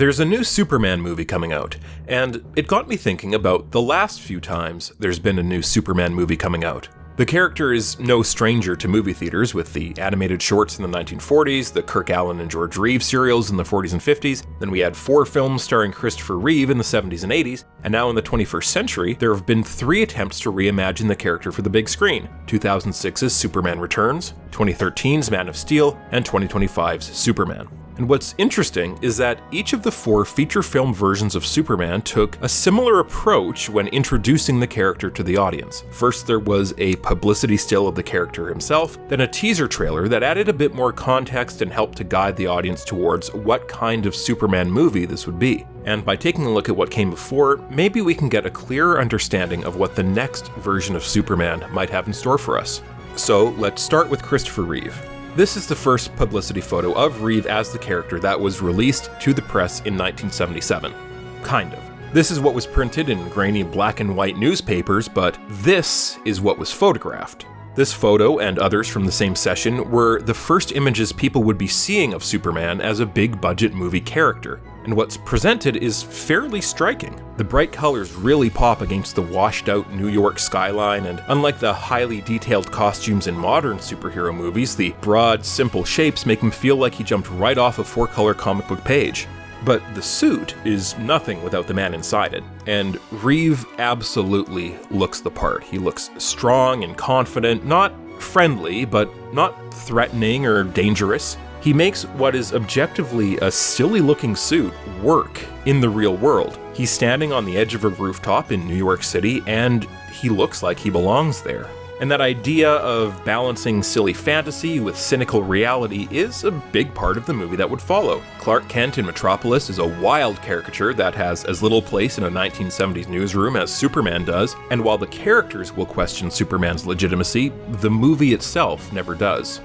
There's a new Superman movie coming out, and it got me thinking about the last few times there's been a new Superman movie coming out. The character is no stranger to movie theaters, with the animated shorts in the 1940s, the Kirk Alyn and George Reeves serials in the 40s and 50s, then we had 4 films starring Christopher Reeve in the 70s and 80s, and now in the 21st century, there have been 3 attempts to reimagine the character for the big screen: 2006's Superman Returns, 2013's Man of Steel, and 2025's Superman. And what's interesting is that each of the 4 feature film versions of Superman took a similar approach when introducing the character to the audience. First, there was a publicity still of the character himself, then a teaser trailer that added a bit more context and helped to guide the audience towards what kind of Superman movie this would be. And by taking a look at what came before, maybe we can get a clearer understanding of what the next version of Superman might have in store for us. So let's start with Christopher Reeve. This is the first publicity photo of Reeve as the character that was released to the press in 1977. Kind of. This is what was printed in grainy black and white newspapers, but this is what was photographed. This photo and others from the same session were the first images people would be seeing of Superman as a big budget movie character. And what's presented is fairly striking. The bright colors really pop against the washed out New York skyline, and unlike the highly detailed costumes in modern superhero movies, the broad, simple shapes make him feel like he jumped right off a 4-color comic book page. But the suit is nothing without the man inside it, and Reeve absolutely looks the part. He looks strong and confident, not friendly, but not threatening or dangerous. He makes what is objectively a silly-looking suit work in the real world. He's standing on the edge of a rooftop in New York City, and he looks like he belongs there. And that idea of balancing silly fantasy with cynical reality is a big part of the movie that would follow. Clark Kent in Metropolis is a wild caricature that has as little place in a 1970s newsroom as Superman does, and while the characters will question Superman's legitimacy, the movie itself never does.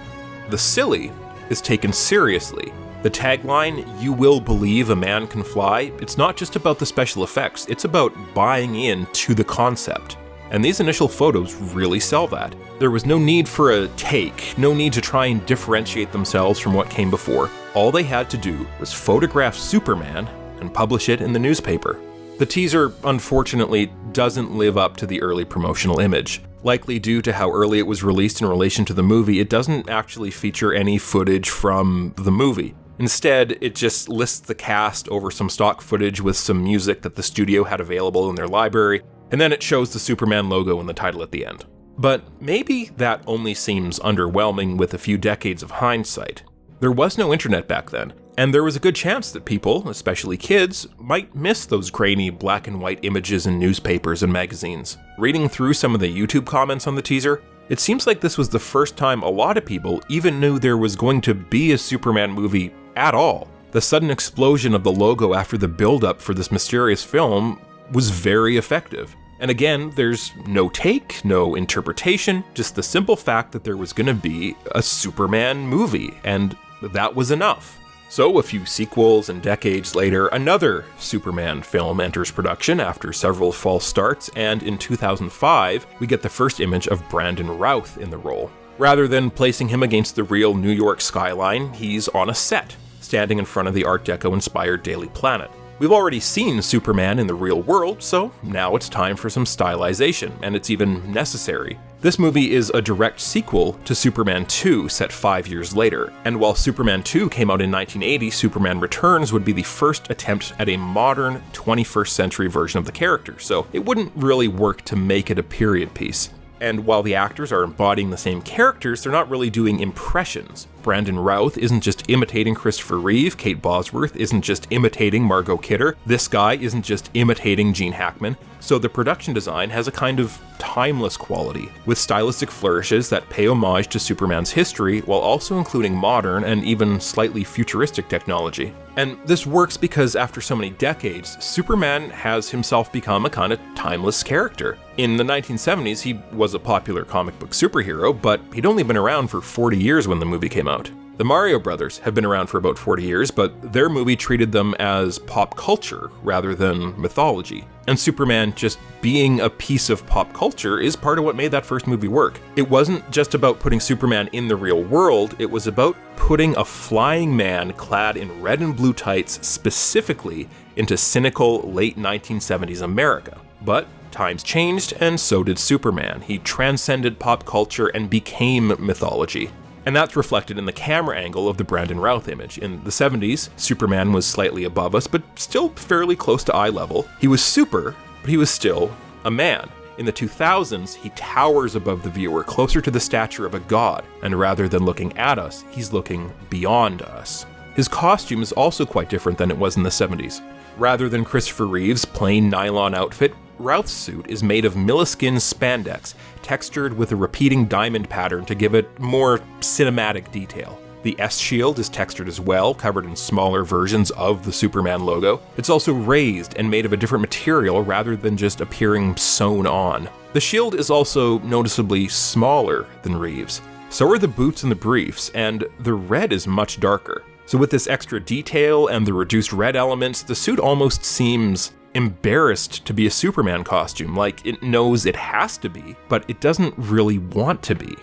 The silly is taken seriously. The tagline, "You will believe a man can fly," it's not just about the special effects, it's about buying into the concept. And these initial photos really sell that. There was no need for a take, no need to try and differentiate themselves from what came before. All they had to do was photograph Superman and publish it in the newspaper. The teaser, unfortunately, doesn't live up to the early promotional image. Likely due to how early it was released in relation to the movie, it doesn't actually feature any footage from the movie. Instead, it just lists the cast over some stock footage with some music that the studio had available in their library, and then it shows the Superman logo in the title at the end. But maybe that only seems underwhelming with a few decades of hindsight. There was no internet back then, and there was a good chance that people, especially kids, might miss those grainy black and white images in newspapers and magazines. Reading through some of the YouTube comments on the teaser, it seems like this was the first time a lot of people even knew there was going to be a Superman movie at all. The sudden explosion of the logo after the build-up for this mysterious film was very effective. And again, there's no take, no interpretation, just the simple fact that there was going to be a Superman movie, and that was enough. So a few sequels and decades later, another Superman film enters production after several false starts, and in 2005, we get the first image of Brandon Routh in the role. Rather than placing him against the real New York skyline, he's on a set, standing in front of the Art Deco-inspired Daily Planet. We've already seen Superman in the real world, so now it's time for some stylization, and it's even necessary. This movie is a direct sequel to Superman 2, set 5 years later, and while Superman 2 came out in 1980, Superman Returns would be the first attempt at a modern 21st century version of the character, so it wouldn't really work to make it a period piece. And while the actors are embodying the same characters, they're not really doing impressions. Brandon Routh isn't just imitating Christopher Reeve, Kate Bosworth isn't just imitating Margot Kidder, this guy isn't just imitating Gene Hackman, so the production design has a kind of timeless quality, with stylistic flourishes that pay homage to Superman's history while also including modern and even slightly futuristic technology. And this works because after so many decades, Superman has himself become a kind of timeless character. In the 1970s, he was a popular comic book superhero, but he'd only been around for 40 years when the movie came out. The Mario Brothers have been around for about 40 years, but their movie treated them as pop culture rather than mythology. And Superman just being a piece of pop culture is part of what made that first movie work. It wasn't just about putting Superman in the real world, it was about putting a flying man clad in red and blue tights specifically into cynical late 1970s America. But times changed, and so did Superman. He transcended pop culture and became mythology. And that's reflected in the camera angle of the Brandon Routh image. In the 70s, Superman was slightly above us, but still fairly close to eye level. He was super, but he was still a man. In the 2000s, he towers above the viewer, closer to the stature of a god, and rather than looking at us, he's looking beyond us. His costume is also quite different than it was in the 70s. Rather than Christopher Reeve's plain nylon outfit, Routh's suit is made of milliskin spandex, textured with a repeating diamond pattern to give it more cinematic detail. The S-shield is textured as well, covered in smaller versions of the Superman logo. It's also raised and made of a different material rather than just appearing sewn on. The shield is also noticeably smaller than Reeve's. So are the boots and the briefs, and the red is much darker. So with this extra detail and the reduced red elements, the suit almost seems embarrassed to be a Superman costume, like it knows it has to be, but it doesn't really want to be.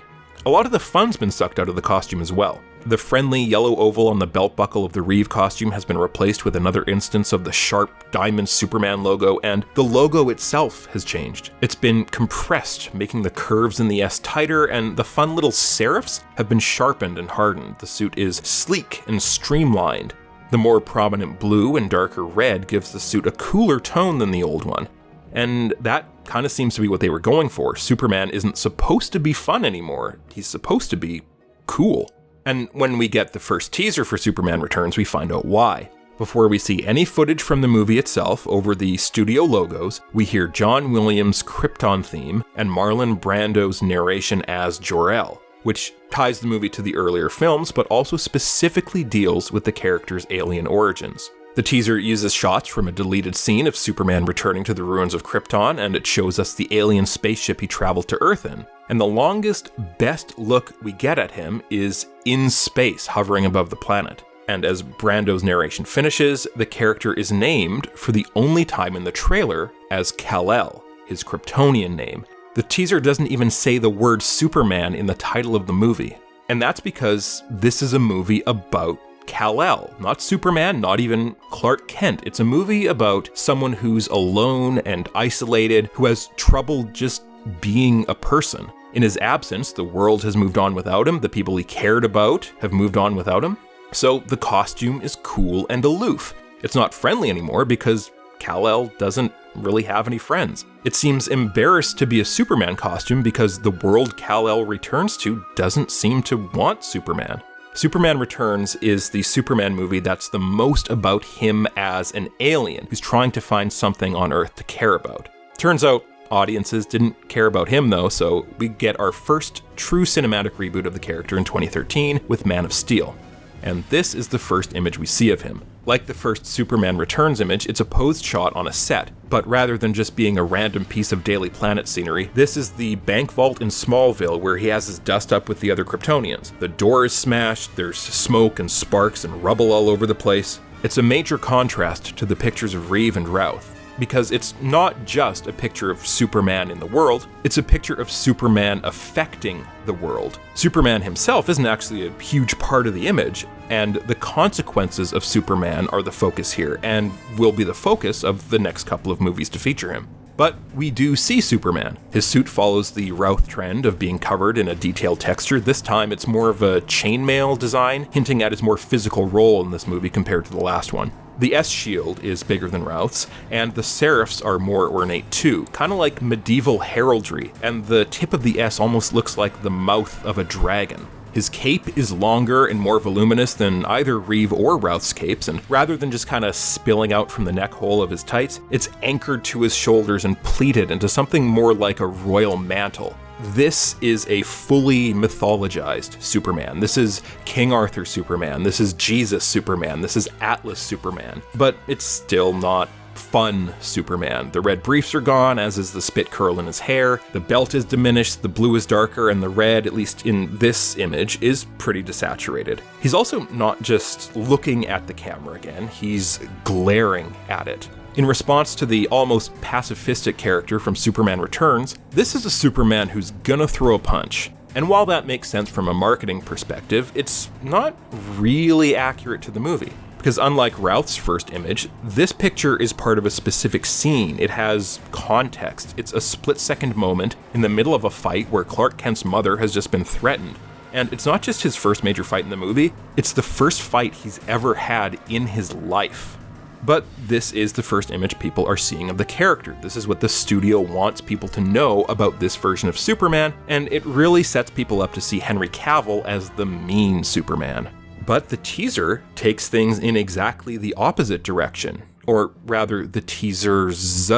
A lot of the fun's been sucked out of the costume as well. The friendly yellow oval on the belt buckle of the Reeve costume has been replaced with another instance of the sharp diamond Superman logo, and the logo itself has changed. It's been compressed, making the curves in the S tighter, and the fun little serifs have been sharpened and hardened. The suit is sleek and streamlined. The more prominent blue and darker red gives the suit a cooler tone than the old one. And that kind of seems to be what they were going for. Superman isn't supposed to be fun anymore. He's supposed to be cool. And when we get the first teaser for Superman Returns, we find out why. Before we see any footage from the movie itself, over the studio logos, we hear John Williams' Krypton theme and Marlon Brando's narration as Jor-El, which ties the movie to the earlier films, but also specifically deals with the character's alien origins. The teaser uses shots from a deleted scene of Superman returning to the ruins of Krypton, and it shows us the alien spaceship he traveled to Earth in. And the longest, best look we get at him is in space, hovering above the planet. And as Brando's narration finishes, the character is named, for the only time in the trailer, as Kal-El, his Kryptonian name. The teaser doesn't even say the word Superman in the title of the movie. And that's because this is a movie about Kal-El, not Superman, not even Clark Kent. It's a movie about someone who's alone and isolated, who has trouble just being a person. In his absence, the world has moved on without him, the people he cared about have moved on without him. So the costume is cool and aloof. It's not friendly anymore because Kal-El doesn't really have any friends. It seems embarrassed to be a Superman costume because the world Kal-El returns to doesn't seem to want Superman. Superman Returns is the Superman movie that's the most about him as an alien who's trying to find something on Earth to care about. Turns out audiences didn't care about him though, so we get our first true cinematic reboot of the character in 2013 with Man of Steel. And this is the first image we see of him. Like the first Superman Returns image, it's a posed shot on a set, but rather than just being a random piece of Daily Planet scenery, this is the bank vault in Smallville where he has his dust up with the other Kryptonians. The door is smashed, there's smoke and sparks and rubble all over the place. It's a major contrast to the pictures of Reeve and Routh, because it's not just a picture of Superman in the world, it's a picture of Superman affecting the world. Superman himself isn't actually a huge part of the image, and the consequences of Superman are the focus here, and will be the focus of the next couple of movies to feature him. But we do see Superman. His suit follows the Routh trend of being covered in a detailed texture. This time it's more of a chainmail design, hinting at his more physical role in this movie compared to the last one. The S-shield is bigger than Routh's, and the serifs are more ornate too, kind of like medieval heraldry, and the tip of the S almost looks like the mouth of a dragon. His cape is longer and more voluminous than either Reeve or Routh's capes, and rather than just kind of spilling out from the neck hole of his tights, it's anchored to his shoulders and pleated into something more like a royal mantle. This is a fully mythologized Superman. This is King Arthur Superman. This is Jesus Superman. This is Atlas Superman. But it's still not fun Superman. The red briefs are gone, as is the spit curl in his hair. The belt is diminished, the blue is darker, and the red, at least in this image, is pretty desaturated. He's also not just looking at the camera again, he's glaring at it. In response to the almost pacifistic character from Superman Returns, this is a Superman who's gonna throw a punch. And while that makes sense from a marketing perspective, it's not really accurate to the movie. Because unlike Routh's first image, this picture is part of a specific scene. It has context. It's a split-second moment in the middle of a fight where Clark Kent's mother has just been threatened. And it's not just his first major fight in the movie, it's the first fight he's ever had in his life. But this is the first image people are seeing of the character. This is what the studio wants people to know about this version of Superman, and it really sets people up to see Henry Cavill as the mean Superman. But the teaser takes things in exactly the opposite direction, or rather the teasers,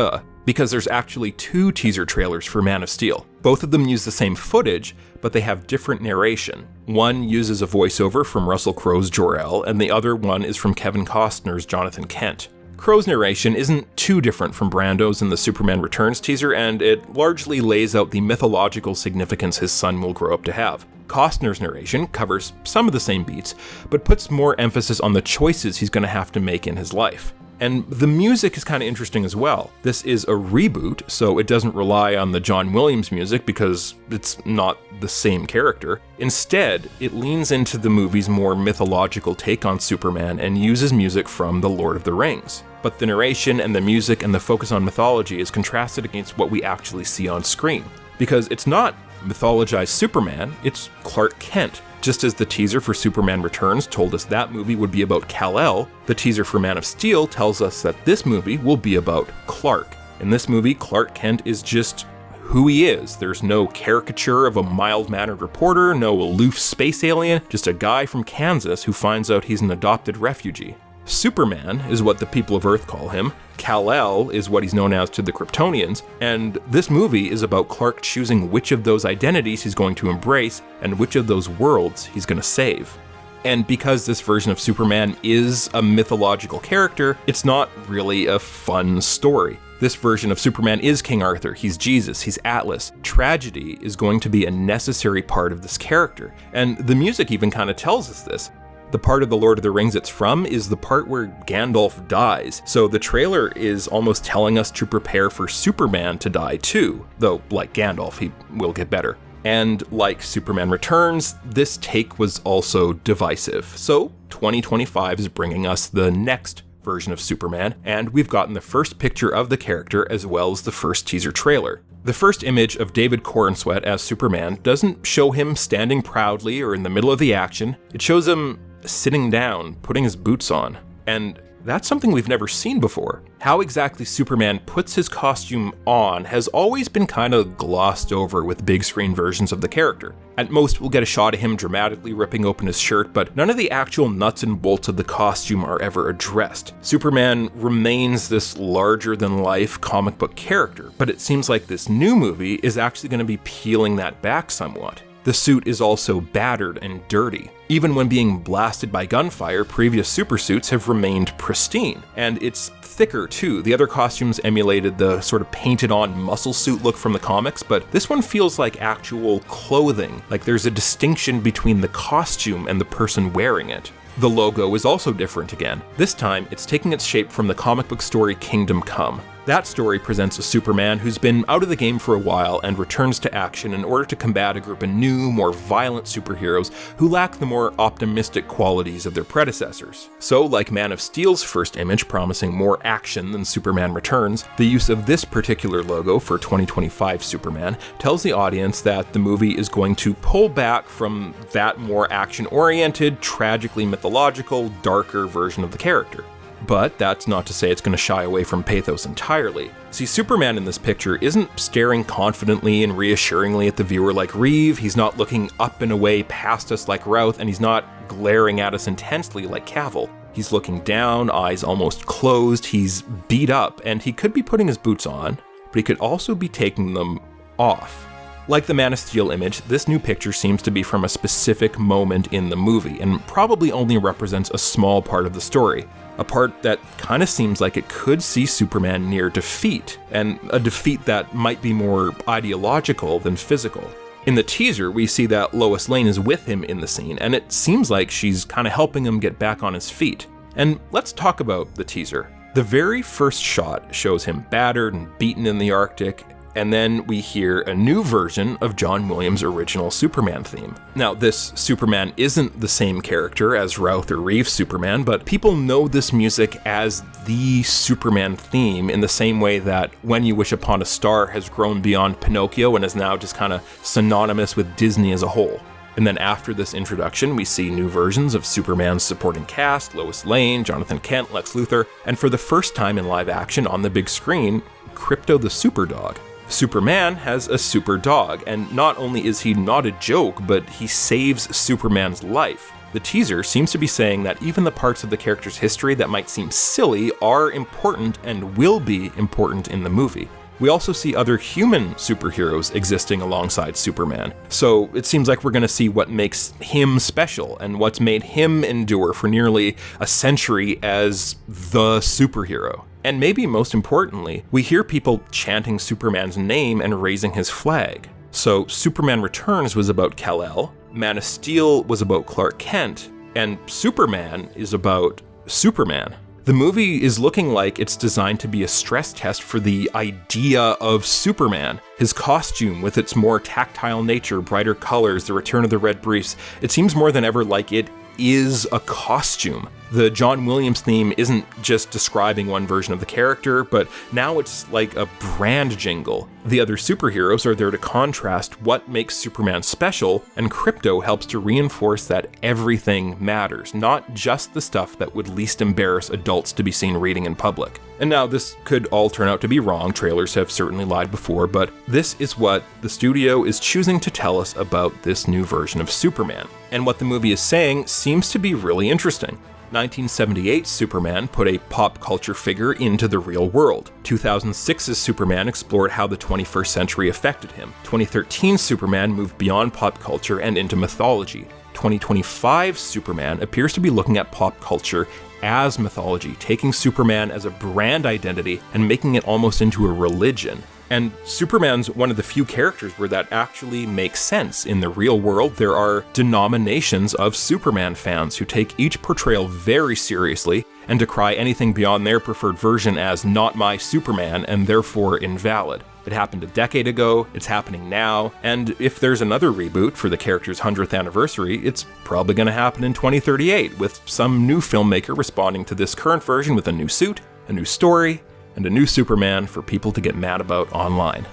because there's actually two teaser trailers for Man of Steel. Both of them use the same footage, but they have different narration. One uses a voiceover from Russell Crowe's Jor-El, and the other one is from Kevin Costner's Jonathan Kent. Crowe's narration isn't too different from Brando's in the Superman Returns teaser, and it largely lays out the mythological significance his son will grow up to have. Costner's narration covers some of the same beats, but puts more emphasis on the choices he's going to have to make in his life. And the music is kind of interesting as well. This is a reboot, so it doesn't rely on the John Williams music because it's not the same character. Instead, it leans into the movie's more mythological take on Superman and uses music from The Lord of the Rings. But the narration and the music and the focus on mythology is contrasted against what we actually see on screen. Because it's not mythologized Superman, it's Clark Kent. Just as the teaser for Superman Returns told us that movie would be about Kal-El, the teaser for Man of Steel tells us that this movie will be about Clark. In this movie, Clark Kent is just who he is. There's no caricature of a mild-mannered reporter, no aloof space alien, just a guy from Kansas who finds out he's an adopted refugee. Superman is what the people of Earth call him, Kal-El is what he's known as to the Kryptonians, and this movie is about Clark choosing which of those identities he's going to embrace and which of those worlds he's going to save. And because this version of Superman is a mythological character, it's not really a fun story. This version of Superman is King Arthur, he's Jesus, he's Atlas. Tragedy is going to be a necessary part of this character, and the music even kind of tells us this. The part of The Lord of the Rings it's from is the part where Gandalf dies, so the trailer is almost telling us to prepare for Superman to die too, though like Gandalf, he will get better. And like Superman Returns, this take was also divisive, so 2025 is bringing us the next version of Superman, and we've gotten the first picture of the character as well as the first teaser trailer. The first image of David Corenswet as Superman doesn't show him standing proudly or in the middle of the action, it shows him sitting down, putting his boots on. And that's something we've never seen before. How exactly Superman puts his costume on has always been kind of glossed over with big screen versions of the character. At most, we'll get a shot of him dramatically ripping open his shirt, but none of the actual nuts and bolts of the costume are ever addressed. Superman remains this larger-than-life comic book character, but it seems like this new movie is actually going to be peeling that back somewhat. The suit is also battered and dirty. Even when being blasted by gunfire, previous supersuits have remained pristine. And it's thicker too. The other costumes emulated the sort of painted on muscle suit look from the comics, but this one feels like actual clothing. Like there's a distinction between the costume and the person wearing it. The logo is also different again. This time, it's taking its shape from the comic book story Kingdom Come. That story presents a Superman who's been out of the game for a while and returns to action in order to combat a group of new, more violent superheroes who lack the more optimistic qualities of their predecessors. So, like Man of Steel's first image promising more action than Superman Returns, the use of this particular logo for 2025 Superman tells the audience that the movie is going to pull back from that more action-oriented, tragically mythological, darker version of the character. But that's not to say it's going to shy away from pathos entirely. See, Superman in this picture isn't staring confidently and reassuringly at the viewer like Reeve, he's not looking up and away past us like Routh, and he's not glaring at us intensely like Cavill. He's looking down, eyes almost closed, he's beat up, and he could be putting his boots on, but he could also be taking them off. Like the Man of Steel image, this new picture seems to be from a specific moment in the movie, and probably only represents a small part of the story. a part that kind of seems like it could see Superman near defeat, and a defeat that might be more ideological than physical. In the teaser, we see that Lois Lane is with him in the scene, and it seems like she's kind of helping him get back on his feet. And let's talk about the teaser. The very first shot shows him battered and beaten in the Arctic, and then we hear a new version of John Williams' original Superman theme. Now, this Superman isn't the same character as Routh or Reeves' Superman, but people know this music as the Superman theme in the same way that When You Wish Upon a Star has grown beyond Pinocchio and is now just kind of synonymous with Disney as a whole. And then after this introduction, we see new versions of Superman's supporting cast, Lois Lane, Jonathan Kent, Lex Luthor, and for the first time in live action on the big screen, Krypto the Superdog. Superman has a super dog, and not only is he not a joke, but he saves Superman's life. The teaser seems to be saying that even the parts of the character's history that might seem silly are important and will be important in the movie. We also see other human superheroes existing alongside Superman, so it seems like we're going to see what makes him special and what's made him endure for nearly a century as the superhero. And maybe most importantly, we hear people chanting Superman's name and raising his flag. So Superman Returns was about Kal-El, Man of Steel was about Clark Kent, and Superman is about Superman. The movie is looking like it's designed to be a stress test for the idea of Superman. His costume, with its more tactile nature, brighter colors, the return of the red briefs, it seems more than ever like it is a costume. The John Williams theme isn't just describing one version of the character, but now it's like a brand jingle. The other superheroes are there to contrast what makes Superman special, and Krypto helps to reinforce that everything matters, not just the stuff that would least embarrass adults to be seen reading in public. And now this could all turn out to be wrong, trailers have certainly lied before, but this is what the studio is choosing to tell us about this new version of Superman. And what the movie is saying seems to be really interesting. 1978's Superman put a pop culture figure into the real world. 2006's Superman explored how the 21st century affected him. 2013's Superman moved beyond pop culture and into mythology. 2025's Superman appears to be looking at pop culture as mythology, taking Superman as a brand identity and making it almost into a religion. And Superman's one of the few characters where that actually makes sense. In the real world, there are denominations of Superman fans who take each portrayal very seriously and decry anything beyond their preferred version as not my Superman and therefore invalid. It happened a decade ago, it's happening now, and if there's another reboot for the character's 100th anniversary, it's probably going to happen in 2038, with some new filmmaker responding to this current version with a new suit, a new story, and a new Superman for people to get mad about online.